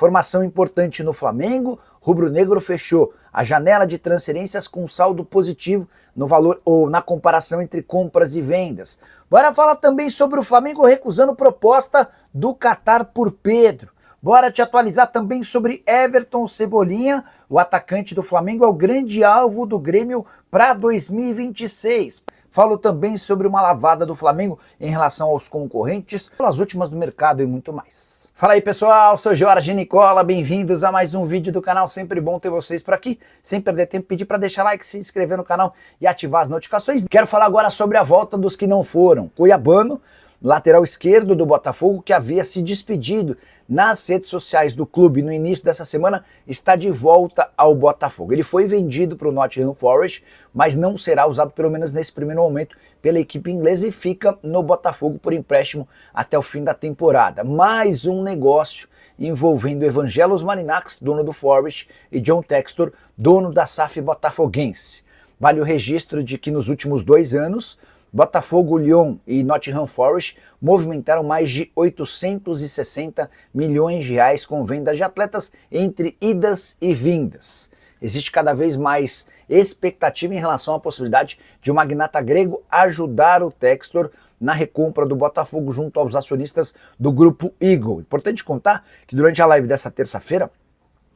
Formação importante no Flamengo, rubro-negro fechou a janela de transferências com saldo positivo no valor ou na comparação entre compras e vendas. Bora falar também sobre o Flamengo recusando proposta do Qatar por Pedro. Bora te atualizar também sobre Everton Cebolinha, o atacante do Flamengo é o grande alvo do Grêmio para 2026. Falo também sobre uma lavada do Flamengo em relação aos concorrentes, pelas últimas do mercado e muito mais. Fala aí pessoal, sou Jorge Nicola, bem-vindos a mais um vídeo do canal, sempre bom ter vocês por aqui. Sem perder tempo, pedir para deixar like, se inscrever no canal e ativar as notificações. Quero falar agora sobre a volta dos que não foram. Cuiabano, lateral esquerdo do Botafogo, que havia se despedido nas redes sociais do clube no início dessa semana, está de volta ao Botafogo. Ele foi vendido para o Nottingham Forest, mas não será usado, pelo menos nesse primeiro momento, pela equipe inglesa e fica no Botafogo por empréstimo até o fim da temporada. Mais um negócio envolvendo Evangelos Marinax, dono do Forest, e John Textor, dono da SAF botafoguense. Vale o registro de que nos últimos 2 anos, Botafogo, Lyon e Nottingham Forest movimentaram mais de 860 milhões de reais com vendas de atletas entre idas e vindas. Existe cada vez mais expectativa em relação à possibilidade de um magnata grego ajudar o Textor na recompra do Botafogo junto aos acionistas do grupo Eagle. Importante contar que durante a live dessa terça-feira,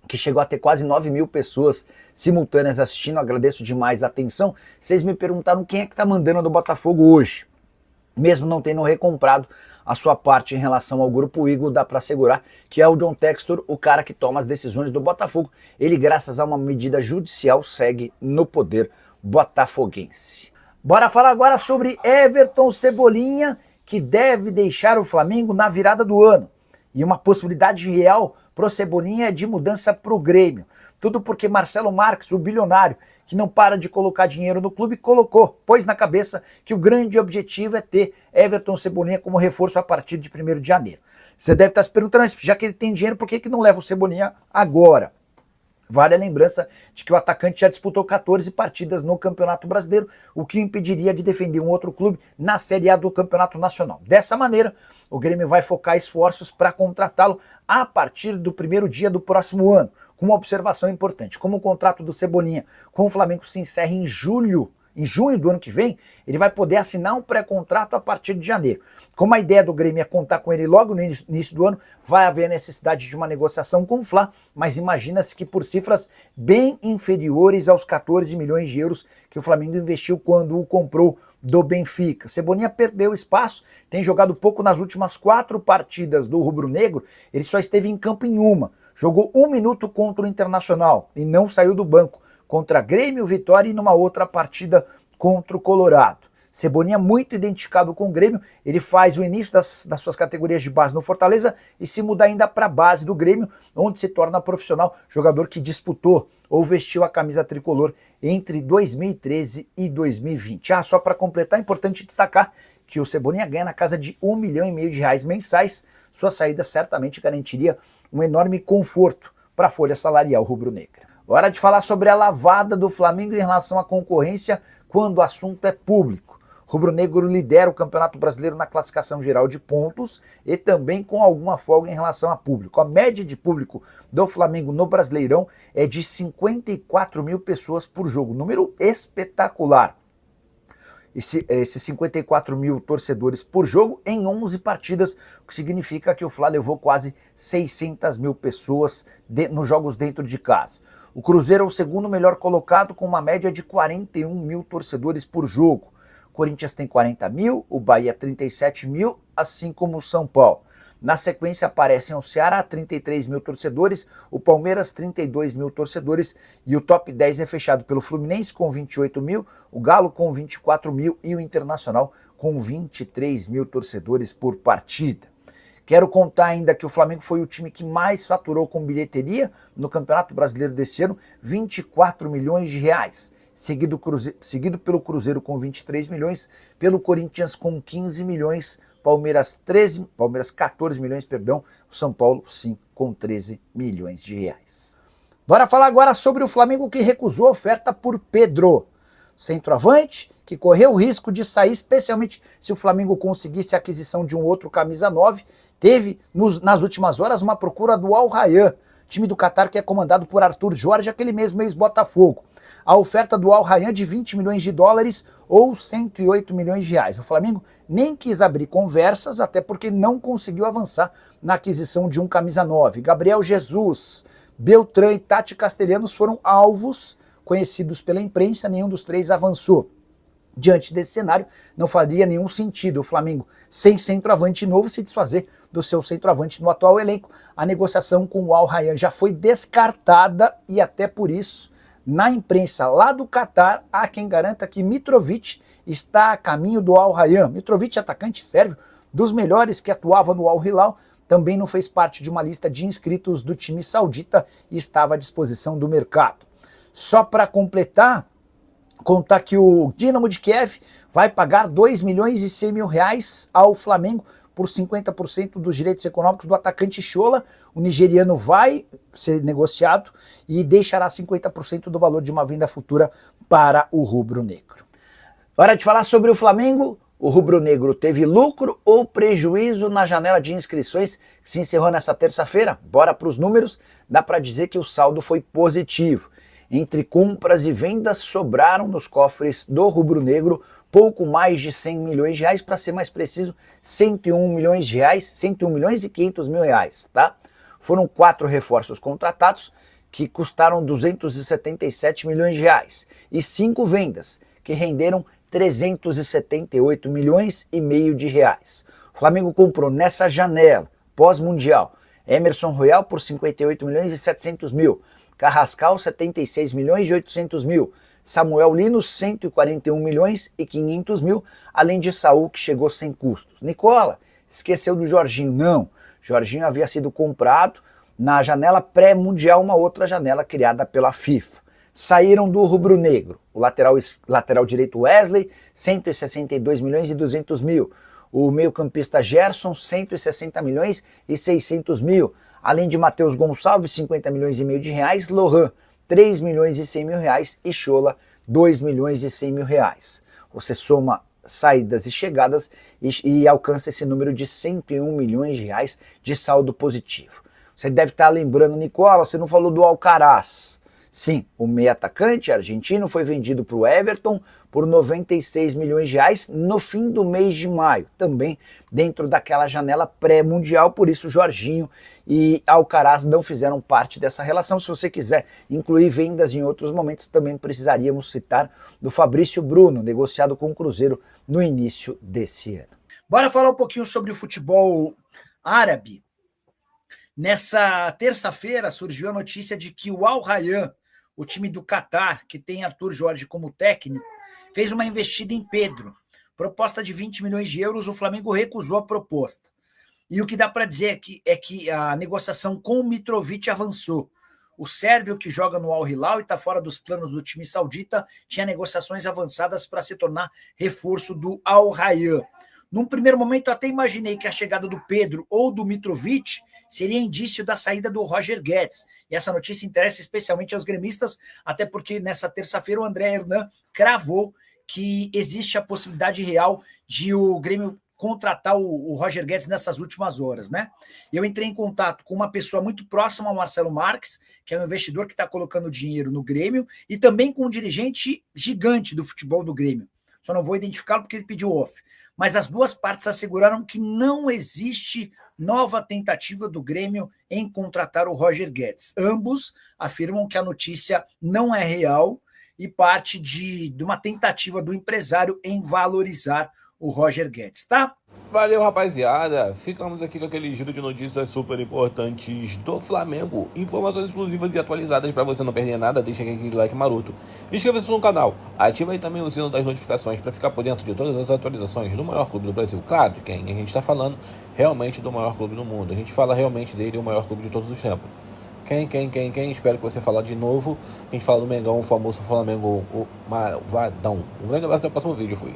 que chegou a ter quase 9 mil pessoas simultâneas assistindo, agradeço demais a atenção, vocês me perguntaram quem é que está mandando do Botafogo hoje. Mesmo não tendo recomprado a sua parte em relação ao Grupo Eagle, dá para assegurar que é o John Textor, o cara que toma as decisões do Botafogo. Ele, graças a uma medida judicial, segue no poder botafoguense. Bora falar agora sobre Everton Cebolinha, que deve deixar o Flamengo na virada do ano. E uma possibilidade real pro Cebolinha é de mudança pro Grêmio. Tudo porque Marcelo Marques, o bilionário, que não para de colocar dinheiro no clube, pôs na cabeça que o grande objetivo é ter Everton Cebolinha como reforço a partir de 1º de janeiro. Você deve estar se perguntando, já que ele tem dinheiro, por que não leva o Cebolinha agora? Vale a lembrança de que o atacante já disputou 14 partidas no Campeonato Brasileiro, o que o impediria de defender um outro clube na Série A do Campeonato Nacional. Dessa maneira, o Grêmio vai focar esforços para contratá-lo a partir do 1º dia do próximo ano. Com uma observação importante, como o contrato do Cebolinha com o Flamengo se encerra em junho do ano que vem, ele vai poder assinar um pré-contrato a partir de janeiro. Como a ideia do Grêmio é contar com ele logo no início do ano, vai haver necessidade de uma negociação com o Fla, mas imagina-se que por cifras bem inferiores aos 14 milhões de euros que o Flamengo investiu quando o comprou do Benfica. Cebolinha perdeu espaço, tem jogado pouco nas últimas 4 partidas do rubro-negro, ele só esteve em campo em uma. Jogou 1 minuto contra o Internacional e não saiu do banco, contra Grêmio, Vitória e numa outra partida contra o Colorado. Cebolinha muito identificado com o Grêmio, ele faz o início das suas categorias de base no Fortaleza e se muda ainda para a base do Grêmio, onde se torna profissional, jogador que disputou ou vestiu a camisa tricolor entre 2013 e 2020. Só para completar, é importante destacar que o Cebolinha ganha na casa de 1,5 milhão de reais mensais, sua saída certamente garantiria um enorme conforto para a folha salarial rubro-negra. Hora de falar sobre a lavada do Flamengo em relação à concorrência quando o assunto é público. Rubro-negro lidera o Campeonato Brasileiro na classificação geral de pontos e também com alguma folga em relação a público. A média de público do Flamengo no Brasileirão é de 54 mil pessoas por jogo, número espetacular. Esses 54 mil torcedores por jogo em 11 partidas, o que significa que o Fla levou quase 600 mil pessoas nos jogos dentro de casa. O Cruzeiro é o segundo melhor colocado com uma média de 41 mil torcedores por jogo. O Corinthians tem 40 mil, o Bahia 37 mil, assim como o São Paulo. Na sequência aparecem o Ceará, 33 mil torcedores, o Palmeiras, 32 mil torcedores e o top 10 é fechado pelo Fluminense com 28 mil, o Galo com 24 mil e o Internacional com 23 mil torcedores por partida. Quero contar ainda que o Flamengo foi o time que mais faturou com bilheteria no Campeonato Brasileiro desse ano, 24 milhões de reais. Seguido pelo Cruzeiro com 23 milhões, pelo Corinthians com 15 milhões, Palmeiras 14 milhões, o São Paulo sim com 13 milhões de reais. Bora falar agora sobre o Flamengo que recusou a oferta por Pedro. centroavante, que correu o risco de sair, especialmente se o Flamengo conseguisse a aquisição de um outro camisa 9. Teve, nas últimas horas, uma procura do Al Rayyan, time do Catar que é comandado por Arthur Jorge, aquele mesmo ex-Botafogo. A oferta do Al Rayyan de 20 milhões de dólares ou 108 milhões de reais. O Flamengo nem quis abrir conversas, até porque não conseguiu avançar na aquisição de um camisa 9. Gabriel Jesus, Beltrán e Tati Castelhanos foram alvos conhecidos pela imprensa, nenhum dos três avançou. Diante desse cenário, não faria nenhum sentido o Flamengo, sem centroavante novo, se desfazer do seu centroavante no atual elenco. A negociação com o Al Rayyan já foi descartada e até por isso, na imprensa lá do Catar, há quem garanta que Mitrovic está a caminho do Al Rayyan. Mitrovic, atacante sérvio, dos melhores que atuava no Al Hilal, também não fez parte de uma lista de inscritos do time saudita e estava à disposição do mercado. Só para completar, contar que o Dinamo de Kiev vai pagar 2 milhões e 100 mil reais ao Flamengo por 50% dos direitos econômicos do atacante Shola. O nigeriano vai ser negociado e deixará 50% do valor de uma venda futura para o rubro-negro. Hora de falar sobre o Flamengo. O rubro-negro teve lucro ou prejuízo na janela de inscrições que se encerrou nessa terça-feira? Bora para os números. Dá para dizer que o saldo foi positivo. Entre compras e vendas, sobraram nos cofres do rubro-negro pouco mais de 100 milhões de reais, para ser mais preciso, 101 milhões de reais, 101 milhões e 500 mil reais, tá? Foram 4 reforços contratados, que custaram 277 milhões de reais, e 5 vendas, que renderam 378 milhões e meio de reais. O Flamengo comprou nessa janela, pós-mundial, Emerson Royal por 58 milhões e 700 mil, Carrascal 76 milhões e 800 mil, Samuel Lino 141 milhões e 500 mil, além de Saul, que chegou sem custos. Nicola esqueceu do Jorginho? Não, Jorginho havia sido comprado na janela pré-mundial, uma outra janela criada pela FIFA. Saíram do rubro-negro o lateral direito Wesley, 162 milhões e 200 mil, o meio-campista Gerson, 160 milhões e 600 mil, além de Matheus Gonçalves, 50 milhões e meio de reais, Lohan, 3 milhões e 100 mil reais e Shola, 2 milhões e 100 mil reais. Você soma saídas e chegadas e alcança esse número de 101 milhões de reais de saldo positivo. Você deve estar lembrando, Nicola, você não falou do Alcaraz. Sim, o meio atacante argentino foi vendido para o Everton por 96 milhões de reais no fim do mês de maio, também dentro daquela janela pré-mundial, por isso Jorginho e Alcaraz não fizeram parte dessa relação. Se você quiser incluir vendas em outros momentos, também precisaríamos citar do Fabrício Bruno, negociado com o Cruzeiro no início desse ano. Bora falar um pouquinho sobre o futebol árabe. Nessa terça-feira surgiu a notícia de que o Al Rayyan, o time do Catar, que tem Arthur Jorge como técnico, fez uma investida em Pedro. Proposta de 20 milhões de euros, o Flamengo recusou a proposta. E o que dá para dizer é que a negociação com o Mitrovic avançou. O sérvio, que joga no Al Hilal e está fora dos planos do time saudita, tinha negociações avançadas para se tornar reforço do Al Rayyan. Num primeiro momento, eu até imaginei que a chegada do Pedro ou do Mitrovic seria indício da saída do Roger Guedes. E essa notícia interessa especialmente aos gremistas, até porque nessa terça-feira o André Hernan cravou que existe a possibilidade real de o Grêmio contratar o Roger Guedes nessas últimas horas, né? Eu entrei em contato com uma pessoa muito próxima ao Marcelo Marques, que é um investidor que está colocando dinheiro no Grêmio, e também com um dirigente gigante do futebol do Grêmio. Só não vou identificá-lo porque ele pediu off. Mas as duas partes asseguraram que não existe nova tentativa do Grêmio em contratar o Roger Guedes. Ambos afirmam que a notícia não é real e parte de uma tentativa do empresário em valorizar o Roger Guedes, tá? Valeu, rapaziada. Ficamos aqui com aquele giro de notícias super importantes do Flamengo. Informações exclusivas e atualizadas para você não perder nada. Deixa aquele like maroto. Inscreva-se no canal. Ativa aí também o sino das notificações para ficar por dentro de todas as atualizações do maior clube do Brasil. Claro, de quem a gente está falando realmente do maior clube do mundo. A gente fala realmente dele, o maior clube de todos os tempos. Quem? Espero que você fale de novo. A gente fala do Mengão, o famoso Flamengo, o Malvadão. Um grande abraço, até o próximo vídeo. Fui.